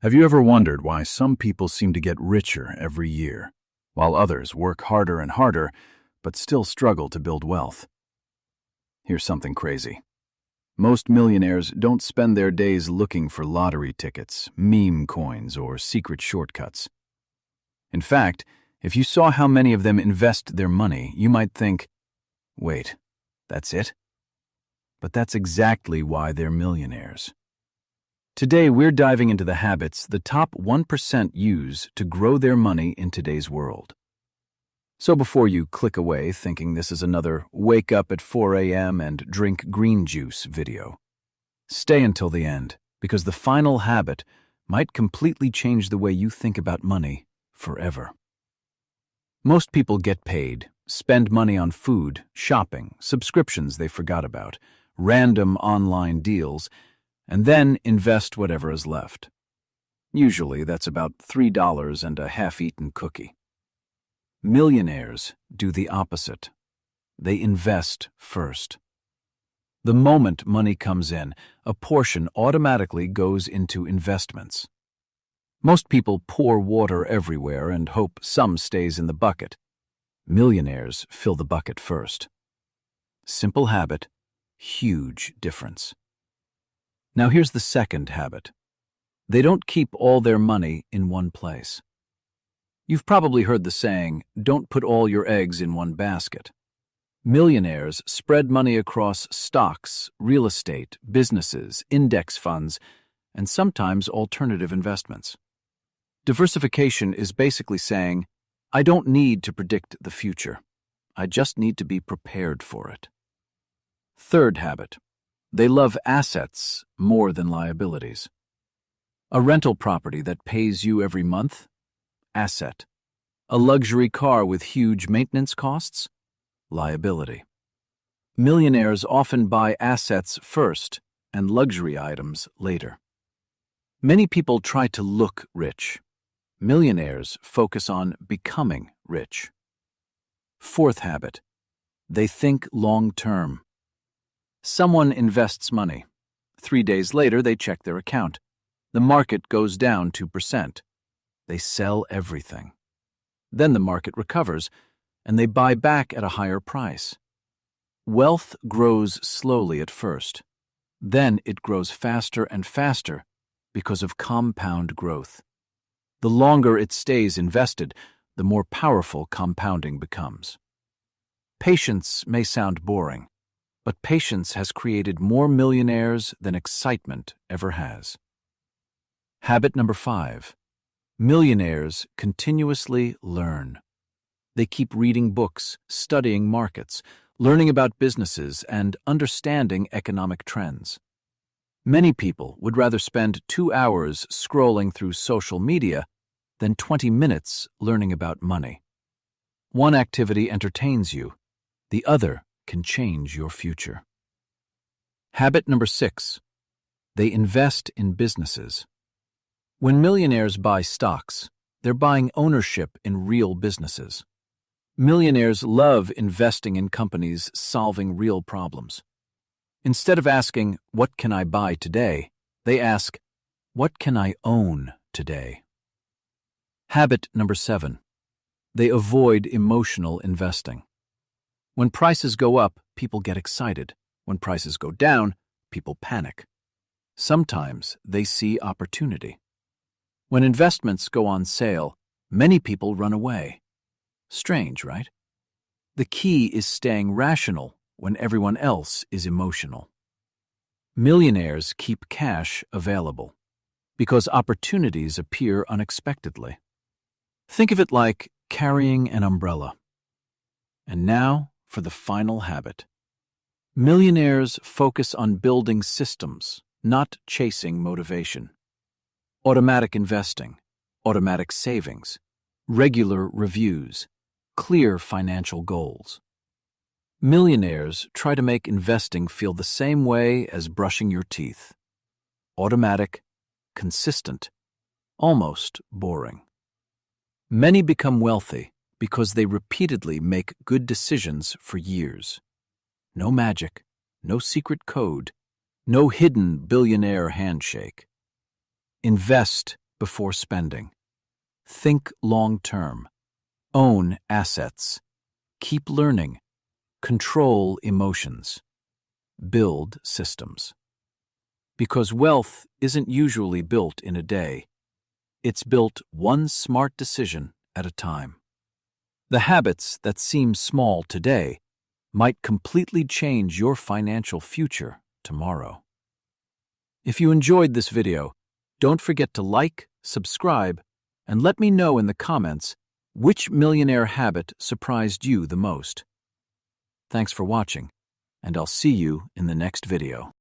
Have you ever wondered why some people seem to get richer every year, while others work harder and harder but still struggle to build wealth? Here's something crazy. Most millionaires don't spend their days looking for lottery tickets, meme coins, or secret shortcuts. In fact, if you saw how many of them invest their money, you might think, wait, that's it? But that's exactly why they're millionaires. Today, we're diving into the habits the top 1% use to grow their money in today's world. So before you click away thinking this is another wake up at 4 a.m. and drink green juice video, stay until the end, because the final habit might completely change the way you think about money forever. Most people get paid, spend money on food, shopping, subscriptions they forgot about, random online deals, and then invest whatever is left. Usually that's about $3 and a half-eaten cookie. Millionaires do the opposite. They invest first. The moment money comes in, a portion automatically goes into investments. Most people pour water everywhere and hope some stays in the bucket. Millionaires fill the bucket first. Simple habit, huge difference. Now here's the second habit. They don't keep all their money in one place. You've probably heard the saying, don't put all your eggs in one basket. Millionaires spread money across stocks, real estate, businesses, index funds, and sometimes alternative investments. Diversification is basically saying, I don't need to predict the future. I just need to be prepared for it. Third habit. They love assets more than liabilities. A rental property that pays you every month? Asset. A luxury car with huge maintenance costs? Liability. Millionaires often buy assets first and luxury items later. Many people try to look rich. Millionaires focus on becoming rich. Fourth habit. They think long-term. Someone invests money. 3 days later, they check their account. The market goes down 2%. They sell everything. Then the market recovers, and they buy back at a higher price. Wealth grows slowly at first. Then it grows faster and faster because of compound growth. The longer it stays invested, the more powerful compounding becomes. Patience may sound boring, but patience has created more millionaires than excitement ever has. Habit number 5. Millionaires continuously learn. They keep reading books, studying markets, learning about businesses, and understanding economic trends. Many people would rather spend 2 hours scrolling through social media than 20 minutes learning about money. One activity entertains you, the other can change your future. Habit number 6. They invest in businesses. When millionaires buy stocks, they're buying ownership in real businesses. Millionaires love investing in companies solving real problems. Instead of asking, what can I buy today? They ask, what can I own today? Habit number 7. They avoid emotional investing. When prices go up, people get excited. When prices go down, people panic. Sometimes they see opportunity. When investments go on sale, many people run away. Strange, right? The key is staying rational when everyone else is emotional. Millionaires keep cash available because opportunities appear unexpectedly. Think of it like carrying an umbrella. And now for the final habit. Millionaires focus on building systems, not chasing motivation. Automatic investing, automatic savings, regular reviews, clear financial goals. Millionaires try to make investing feel the same way as brushing your teeth. Automatic, consistent, almost boring. Many become wealthy because they repeatedly make good decisions for years. No magic, no secret code, no hidden billionaire handshake. Invest before spending. Think long-term. Own assets. Keep learning. Control emotions. Build systems. Because wealth isn't usually built in a day. It's built one smart decision at a time. The habits that seem small today might completely change your financial future tomorrow. If you enjoyed this video, don't forget to like, subscribe, and let me know in the comments which millionaire habit surprised you the most. Thanks for watching, and I'll see you in the next video.